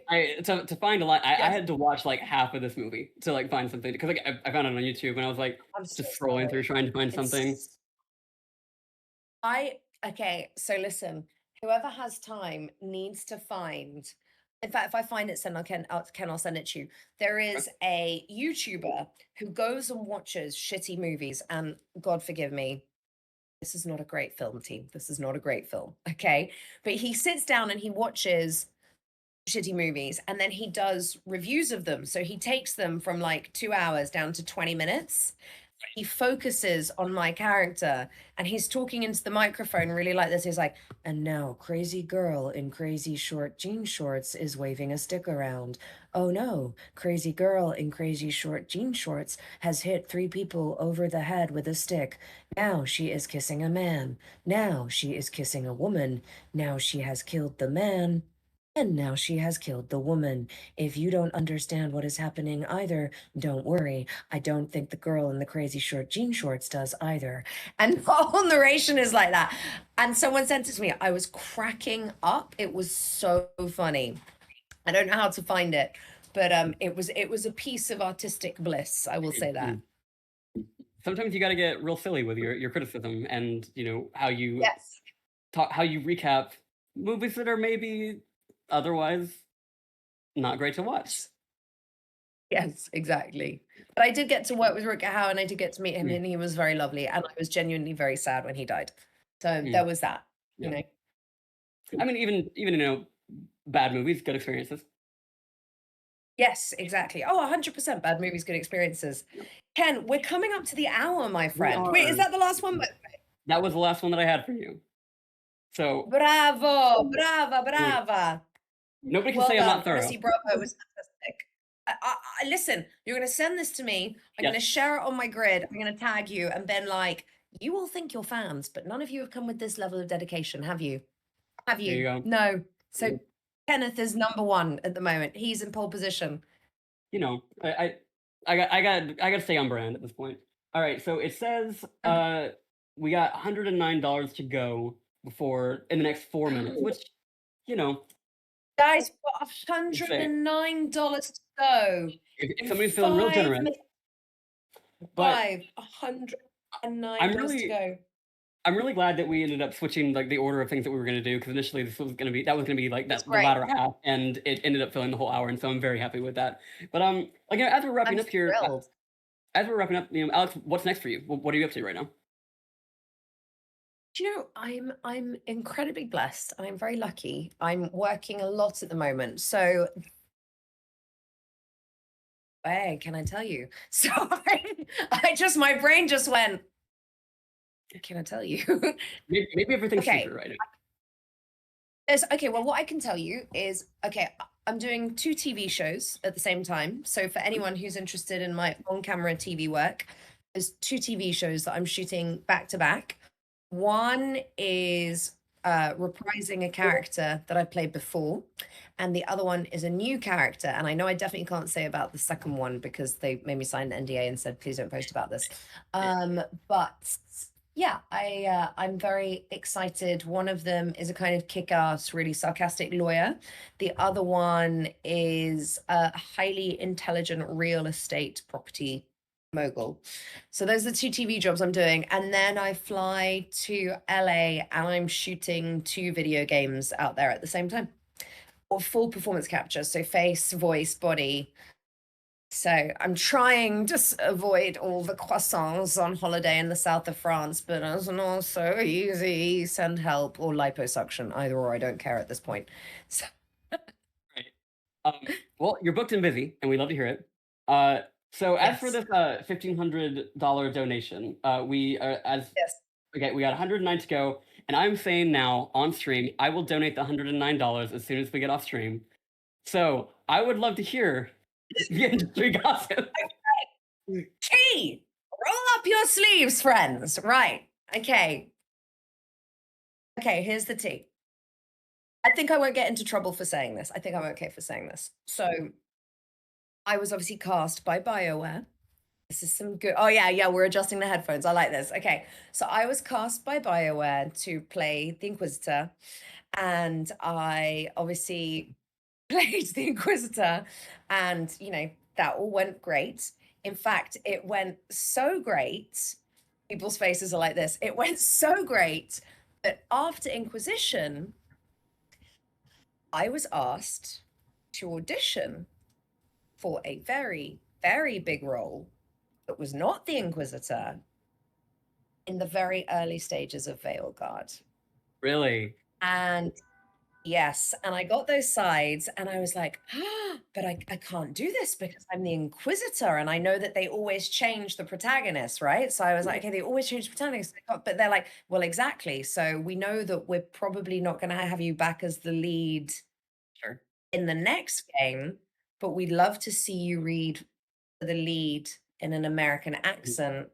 now, to find a lot, I had to watch like half of this movie to like find something, because like I found it on YouTube and I was like just scrolling through trying to find something. Okay, so listen, whoever has time needs to find. In fact, if I find it, I'll send it to you. There is a YouTuber who goes and watches shitty movies, and God forgive me, this is not a great film, team. This is not a great film, okay? But he sits down and he watches shitty movies, and then he does reviews of them. So he takes them from like 2 hours down to 20 minutes. He focuses on my character, and he's talking into the microphone really like this. He's like, and now crazy girl in crazy short jean shorts is waving a stick around. Oh no, crazy girl in crazy short jean shorts has hit 3 people over the head with a stick. Now she is kissing a man. Now she is kissing a woman. Now she has killed the man. And now she has killed the woman. If you don't understand what is happening either, don't worry. I don't think the girl in the crazy short jean shorts does either. And the whole narration is like that. And someone sent it to me. I was cracking up. It was so funny. I don't know how to find it, but it was a piece of artistic bliss. I will say that. Sometimes you got to get real silly with your criticism, and you know how you how you recap movies that are maybe otherwise not great to watch. Yes, exactly. But I did get to work with Rutger Hauer, and I did get to meet him, and he was very lovely. And I was genuinely very sad when he died. So there was that, you know. I mean, even you know, bad movies, good experiences. Yes, exactly. Oh, 100% bad movies, good experiences. Ken, we're coming up to the hour, my friend. Wait, is that the last one? That was the last one that I had for you. So bravo, brava. Nobody can say I'm not thorough. Honestly, bravo, it was fantastic. Listen, you're going to send this to me. I'm going to share it on my grid. I'm going to tag you, and then like, you all think you're fans, but none of you have come with this level of dedication, have you? Have you? There you go. No. So Kenneth is #1 at the moment. He's in pole position. You know, I got to stay on brand at this point. All right, so it says we got $109 to go before in the next 4 minutes, which, you know, guys, got $109 to go. If somebody's feeling real generous, but $109 to go. I'm really glad that we ended up switching like the order of things that we were going to do, because initially that was going to be like the latter half, and it ended up filling the whole hour, and so I'm very happy with that. But like, you know, as we're wrapping up here, you know, Alex, what's next for you? What are you up to right now? Do you know, I'm incredibly blessed, and I'm very lucky. I'm working a lot at the moment, so hey, can I tell you? So my brain just went. Can I tell you? Maybe everything's secret right now. Okay, well, what I can tell you is, okay, I'm doing 2 TV shows at the same time. So for anyone who's interested in my on-camera TV work, there's 2 TV shows that I'm shooting back to back. One is reprising a character that I played before, and the other one is a new character. And I know I definitely can't say about the second one because they made me sign an NDA and said, please don't post about this. But yeah, I'm very excited. One of them is a kind of kick-ass, really sarcastic lawyer. The other one is a highly intelligent real estate property mogul. So those are the 2 TV jobs I'm doing. And then I fly to LA and I'm shooting 2 video games out there at the same time. Or full performance capture, so face, voice, body. So I'm trying to avoid all the croissants on holiday in the south of France, but it's not so easy. Send help or liposuction, either or. I don't care at this point. So Right. Well, you're booked and busy, and we love to hear it. So as for yes, this $1,500 donation, we yes. okay, we got 109 to go, and I'm saying now on stream, I will donate the $109 as soon as we get off stream. So I would love to hear the industry gossip. Tea, roll up your sleeves, friends. Right. Okay. Okay, here's the tea. I think I won't get into trouble for saying this. I think I'm okay for saying this. So I was obviously cast by BioWare. This is some good. Oh, yeah, we're adjusting the headphones. I like this. Okay. So I was cast by BioWare to play the Inquisitor. And I obviously played the Inquisitor. And, you know, that all went great. In fact, it went so great. People's faces are like this. It went so great that after Inquisition, I was asked to audition for a very, very big role that was not the Inquisitor in the very early stages of Veilguard. Really? And yes, and I got those sides and I was like, but I can't do this because I'm the Inquisitor and I know that they always change the protagonist, right? So I was like, okay, they always change the protagonist, but they're like, well, exactly. So we know that we're probably not going to have you back as the lead Sure. in the next game, but we'd love to see you read the lead in an American accent.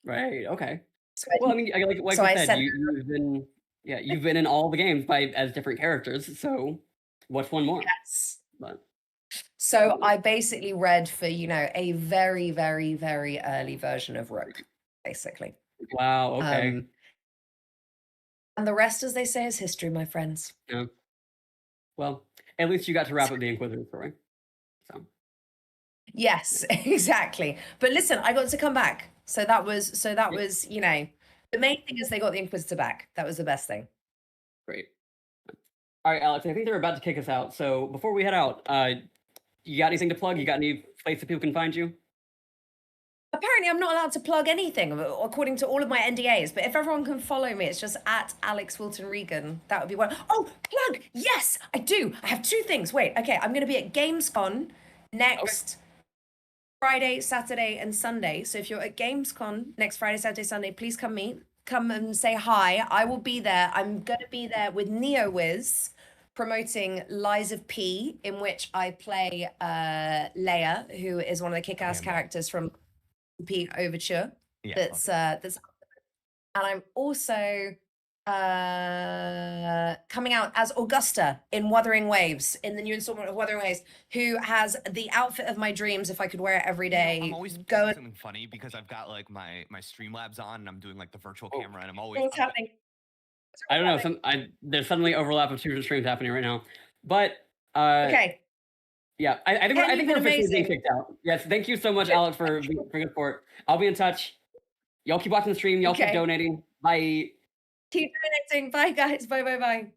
Right. Okay. So Well, I mean, like so you I said, sent you've been in all the games as different characters. So what's one more? yes. But So I basically read for, you know, a very, very, very early version of Rook, basically. wow. Okay. And the rest, as they say, is history, my friends. Yeah. Well, at least you got to wrap up the Inquisitor story. So Yes, exactly. But listen, I got to come back. So that was, you know, the main thing is they got the Inquisitor back. That was the best thing. great. All right, Alex. I think they're about to kick us out. So before we head out, you got anything to plug? You got any place that people can find you? Apparently, I'm not allowed to plug anything according to all of my NDAs. But if everyone can follow me, it's just at Alix Wilton Regan. That would be one. Oh, plug! Yes, I do. I have 2 things. Wait, okay. I'm going to be at Gamescom next Friday, Saturday, and Sunday. So if you're at Gamescom next Friday, Saturday, Sunday, please come and say hi. I will be there. I'm going to be there with NeoWiz promoting Lies of P, in which I play Leia, who is one of the kick-ass characters from P Overture. Yeah, That's and I'm also coming out as Augusta in Wuthering Waves, in the new installment of Wuthering Waves, who has the outfit of my dreams if I could wear it every day. I'm always Go doing and something funny because I've got like my Streamlabs on and I'm doing like the virtual Oh. camera and I'm always what's happening? I don't know. There's suddenly overlap of 2 different streams happening right now. But Okay. yeah, I think Ken, we're you've been officially being amazing. kicked out. Yes, thank you so much, Alex, for good support. I'll be in touch. Y'all keep watching the stream. Y'all keep Okay. donating. Bye. Keep donating. Bye, guys. Bye, bye, bye.